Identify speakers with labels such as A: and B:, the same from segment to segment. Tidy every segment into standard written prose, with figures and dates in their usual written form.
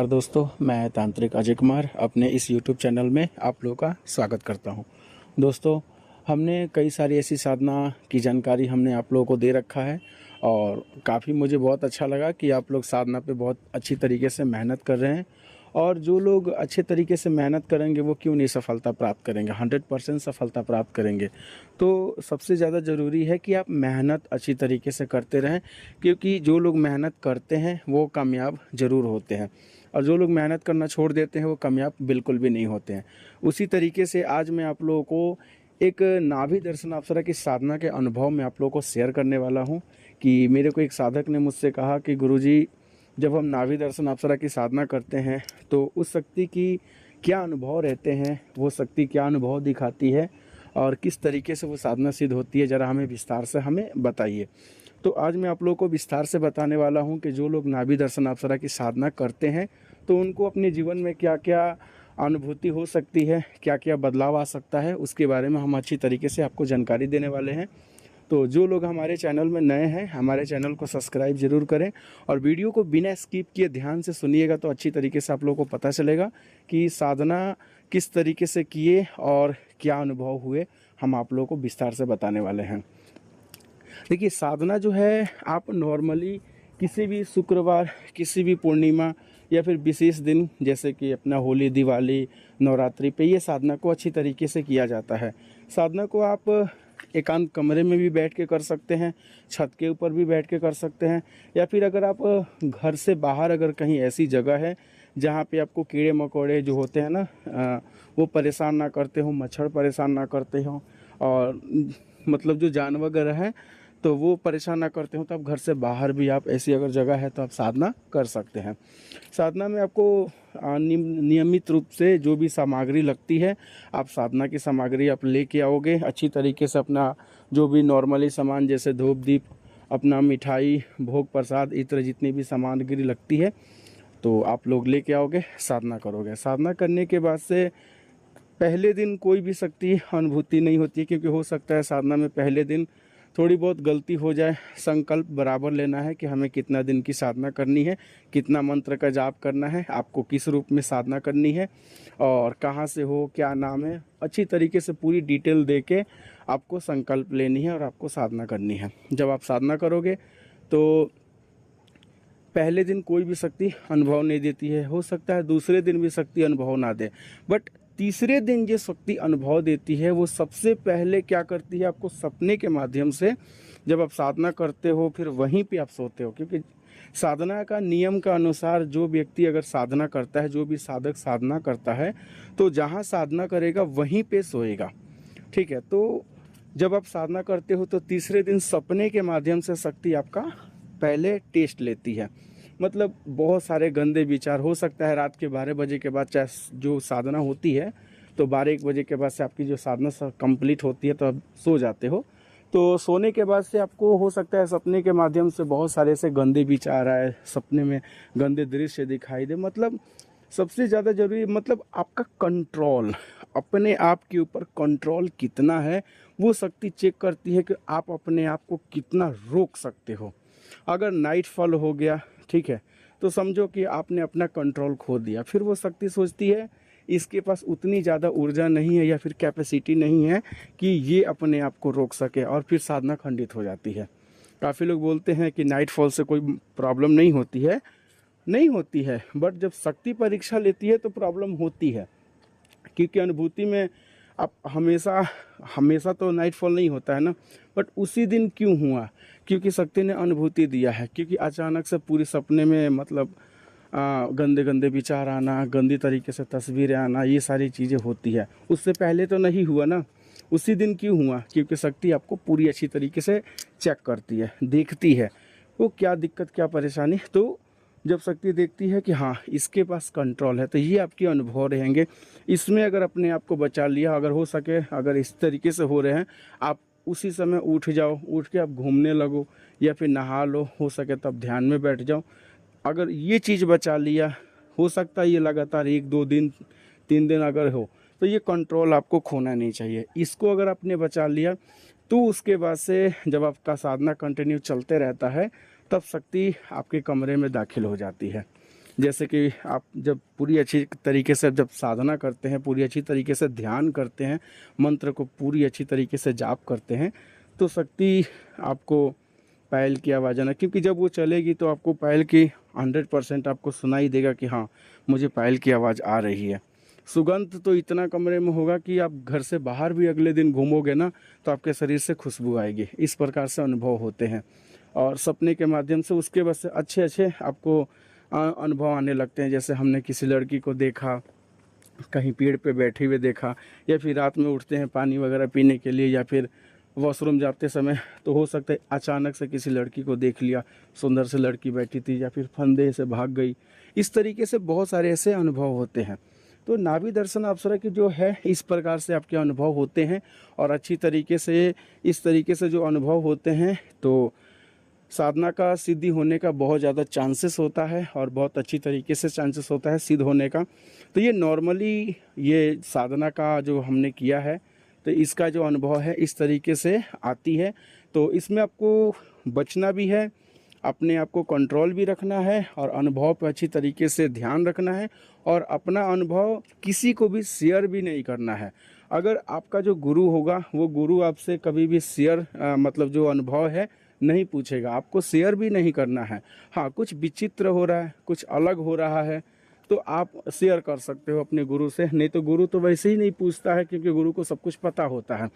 A: और दोस्तों, मैं तांत्रिक अजय कुमार अपने इस YouTube चैनल में आप लोगों का स्वागत करता हूं। दोस्तों, हमने कई सारी ऐसी साधना की जानकारी हमने आप लोगों को दे रखा है और काफ़ी मुझे बहुत अच्छा लगा कि आप लोग साधना पे बहुत अच्छी तरीके से मेहनत कर रहे हैं। और जो लोग अच्छे तरीके से मेहनत करेंगे वो क्यों नहीं सफलता प्राप्त करेंगे, 100% सफलता प्राप्त करेंगे। तो सबसे ज़्यादा ज़रूरी है कि आप मेहनत अच्छी तरीके से करते रहें, क्योंकि जो लोग मेहनत करते हैं वो कामयाब ज़रूर होते हैं और जो लोग मेहनत करना छोड़ देते हैं वो कामयाब बिल्कुल भी नहीं होते हैं। उसी तरीके से आज मैं आप लोगों को एक नाभि दर्शन अप्सरा की साधना के अनुभव में आप लोगों को शेयर करने वाला हूँ कि मेरे को एक साधक ने मुझसे कहा कि गुरुजी, जब हम नाभि दर्शन अप्सरा की साधना करते हैं तो उस शक्ति की क्या अनुभव रहते हैं, वो शक्ति क्या अनुभव दिखाती है और किस तरीके से वो साधना सिद्ध होती है, ज़रा हमें विस्तार से हमें बताइए। तो आज मैं आप लोगों को विस्तार से बताने वाला हूं कि जो लोग नाभि दर्शन अप्सरा की साधना करते हैं तो उनको अपने जीवन में क्या क्या अनुभूति हो सकती है, क्या क्या बदलाव आ सकता है, उसके बारे में हम अच्छी तरीके से आपको जानकारी देने वाले हैं। तो जो लोग हमारे चैनल में नए हैं, हमारे चैनल को सब्सक्राइब जरूर करें और वीडियो को बिना स्किप किए ध्यान से सुनिएगा तो अच्छी तरीके से आप लोगों को पता चलेगा कि साधना किस तरीके से किए और क्या अनुभव हुए, हम आप लोगों को विस्तार से बताने वाले हैं। देखिए, साधना जो है, आप नॉर्मली किसी भी शुक्रवार, किसी भी पूर्णिमा या फिर विशेष दिन जैसे कि अपना होली, दिवाली, नवरात्रि पे ये साधना को अच्छी तरीके से किया जाता है। साधना को आप एकांत कमरे में भी बैठ के कर सकते हैं, छत के ऊपर भी बैठ के कर सकते हैं, या फिर अगर आप घर से बाहर अगर कहीं ऐसी जगह है जहाँ पे आपको कीड़े मकोड़े जो होते हैं ना, वो परेशान ना करते हो, मच्छर परेशान ना करते हो और मतलब जो जानवर वगैरह हैं तो वो परेशान ना करते हो, तो आप घर से बाहर भी आप ऐसी अगर जगह है तो आप साधना कर सकते हैं। साधना में आपको नियमित रूप से जो भी सामग्री लगती है, आप साधना की सामग्री आप लेके आओगे अच्छी तरीके से। अपना जो भी नॉर्मली सामान जैसे धूप दीप, अपना मिठाई, भोग प्रसाद, इत्र जितनी भी सामग्री लगती है तो आप लोग लेके आओगे, साधना करोगे। साधना करने के बाद से पहले दिन कोई भी शक्ति अनुभूति नहीं होती है, क्योंकि हो सकता है साधना में पहले दिन थोड़ी बहुत गलती हो जाए। संकल्प बराबर लेना है कि हमें कितना दिन की साधना करनी है, कितना मंत्र का जाप करना है, आपको किस रूप में साधना करनी है और कहाँ से हो, क्या नाम है, अच्छी तरीके से पूरी डिटेल दे के आपको संकल्प लेनी है और आपको साधना करनी है। जब आप साधना करोगे तो पहले दिन कोई भी शक्ति अनुभव नहीं देती है, हो सकता है दूसरे दिन भी शक्ति अनुभव ना दे, बट तीसरे दिन जो शक्ति अनुभव देती है वो सबसे पहले क्या करती है, आपको सपने के माध्यम से, जब आप साधना करते हो फिर वहीं पे आप सोते हो। क्योंकि साधना का नियम का अनुसार जो व्यक्ति अगर साधना करता है, जो भी साधक साधना करता है, तो जहाँ साधना करेगा वहीं पे सोएगा। ठीक है, तो जब आप साधना करते हो तो तीसरे दिन सपने के माध्यम से शक्ति आपका पहले टेस्ट लेती है। मतलब बहुत सारे गंदे विचार, हो सकता है रात के 12 बजे के बाद, चाहे जो साधना होती है तो 12-1 बजे के बाद से आपकी जो साधना कंप्लीट होती है तो आप सो जाते हो। तो सोने के बाद से आपको हो सकता है सपने के माध्यम से बहुत सारे ऐसे गंदे विचार आए, सपने में गंदे दृश्य दिखाई दे। मतलब सबसे ज़्यादा ज़रूरी मतलब आपका कंट्रोल, अपने आप के ऊपर कंट्रोल कितना है, वो शक्ति चेक करती है कि आप अपने आप को कितना रोक सकते हो। अगर नाइट फॉल हो गया, ठीक है, तो समझो कि आपने अपना कंट्रोल खो दिया। फिर वो शक्ति सोचती है इसके पास उतनी ज़्यादा ऊर्जा नहीं है या फिर कैपेसिटी नहीं है कि ये अपने आप को रोक सके, और फिर साधना खंडित हो जाती है। काफ़ी लोग बोलते हैं कि नाइट फॉल से कोई प्रॉब्लम नहीं होती है, नहीं होती है, बट जब शक्ति परीक्षा लेती है तो प्रॉब्लम होती है। क्योंकि अनुभूति में आप हमेशा हमेशा तो नाइटफॉल नहीं होता है ना, बट उसी दिन क्यों हुआ, क्योंकि शक्ति ने अनुभूति दिया है। क्योंकि अचानक से पूरे सपने में मतलब गंदे गंदे विचार आना, गंदी तरीके से तस्वीरें आना, ये सारी चीज़ें होती है। उससे पहले तो नहीं हुआ ना, उसी दिन क्यों हुआ, क्योंकि शक्ति आपको पूरी अच्छी तरीके से चेक करती है, देखती है वो क्या दिक्कत क्या परेशानी। तो जब शक्ति देखती है कि हाँ इसके पास कंट्रोल है, तो ये आपके अनुभव रहेंगे। इसमें अगर अपने आप को बचा लिया, अगर हो सके, अगर इस तरीके से हो रहे हैं, आप उसी समय उठ जाओ, उठ के आप घूमने लगो या फिर नहा लो, हो सके तब ध्यान में बैठ जाओ। अगर ये चीज़ बचा लिया, हो सकता है ये लगातार 1-2 दिन 3 दिन अगर हो, तो ये कंट्रोल आपको खोना नहीं चाहिए। इसको अगर आपने बचा लिया तो उसके बाद से जब आपका साधना कंटिन्यू चलते रहता है तब शक्ति आपके कमरे में दाखिल हो जाती है। जैसे कि आप जब पूरी अच्छी तरीके से जब साधना करते हैं, पूरी अच्छी तरीके से ध्यान करते हैं, मंत्र को पूरी अच्छी तरीके से जाप करते हैं, तो शक्ति आपको पायल की आवाज़ आना, क्योंकि जब वो चलेगी तो आपको पायल की 100% आपको सुनाई देगा कि हाँ मुझे पायल की आवाज़ आ रही है। सुगंध तो इतना कमरे में होगा कि आप घर से बाहर भी अगले दिन घूमोगे ना तो आपके शरीर से खुशबू आएगी। इस प्रकार से अनुभव होते हैं। और सपने के माध्यम से उसके बस अच्छे अच्छे आपको अनुभव आने लगते हैं। जैसे हमने किसी लड़की को देखा, कहीं पेड़ पे बैठे हुए देखा, या फिर रात में उठते हैं पानी वगैरह पीने के लिए, या फिर वॉशरूम जाते समय तो हो सकता है अचानक से किसी लड़की को देख लिया, सुंदर से लड़की बैठी थी, या फिर फंदे से भाग गई। इस तरीके से बहुत सारे ऐसे अनुभव होते हैं। तो नाभि दर्शन अप्सरा की जो है इस प्रकार से आपके अनुभव होते हैं। और अच्छी तरीके से इस तरीके से जो अनुभव होते हैं तो साधना का सिद्धि होने का बहुत ज़्यादा चांसेस होता है, और बहुत अच्छी तरीके से चांसेस होता है सिद्ध होने का। तो ये नॉर्मली ये साधना का जो हमने किया है तो इसका जो अनुभव है इस तरीके से आती है। तो इसमें आपको बचना भी है, अपने आप को कंट्रोल भी रखना है, और अनुभव पर अच्छी तरीके से ध्यान रखना है, और अपना अनुभव किसी को भी शेयर भी नहीं करना है। अगर आपका जो गुरु होगा वो गुरु आपसे कभी भी शेयर मतलब जो अनुभव है नहीं पूछेगा, आपको शेयर भी नहीं करना है। हाँ, कुछ विचित्र हो रहा है, कुछ अलग हो रहा है तो आप शेयर कर सकते हो अपने गुरु से, नहीं तो गुरु तो वैसे ही नहीं पूछता है, क्योंकि गुरु को सब कुछ पता होता है।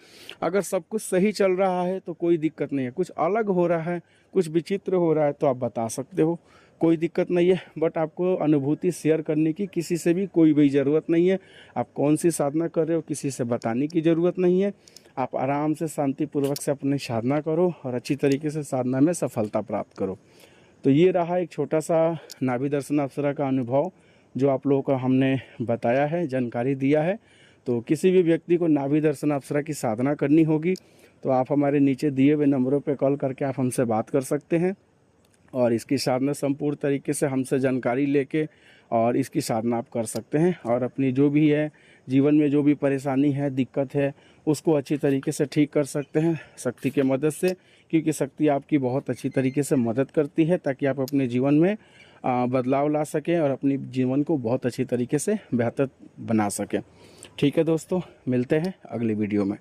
A: अगर सब कुछ सही चल रहा है तो कोई दिक्कत नहीं है, कुछ अलग हो रहा है, कुछ विचित्र हो रहा है तो आप बता सकते हो, कोई दिक्कत नहीं है। बट आपको अनुभूति शेयर करने की किसी से भी कोई भी ज़रूरत नहीं है। आप कौन सी साधना कर रहे हो किसी से बताने की ज़रूरत नहीं है। आप आराम से शांतिपूर्वक से अपनी साधना करो और अच्छी तरीके से साधना में सफलता प्राप्त करो। तो ये रहा एक छोटा सा नाभि दर्शन अप्सरा का अनुभव जो आप लोगों को हमने बताया है, जानकारी दिया है। तो किसी भी व्यक्ति को नाभि दर्शन अप्सरा की साधना करनी होगी तो आप हमारे नीचे दिए हुए नंबरों पर कॉल करके आप हमसे बात कर सकते हैं, और इसकी साधना संपूर्ण तरीके से हमसे जानकारी लेके और इसकी साधना आप कर सकते हैं। और अपनी जो भी है जीवन में जो भी परेशानी है, दिक्कत है, उसको अच्छी तरीके से ठीक कर सकते हैं शक्ति के मदद से, क्योंकि शक्ति आपकी बहुत अच्छी तरीके से मदद करती है ताकि आप अपने जीवन में बदलाव ला सकें और अपनी जीवन को बहुत अच्छी तरीके से बेहतर बना सकें। ठीक है दोस्तों, मिलते हैं अगली वीडियो में।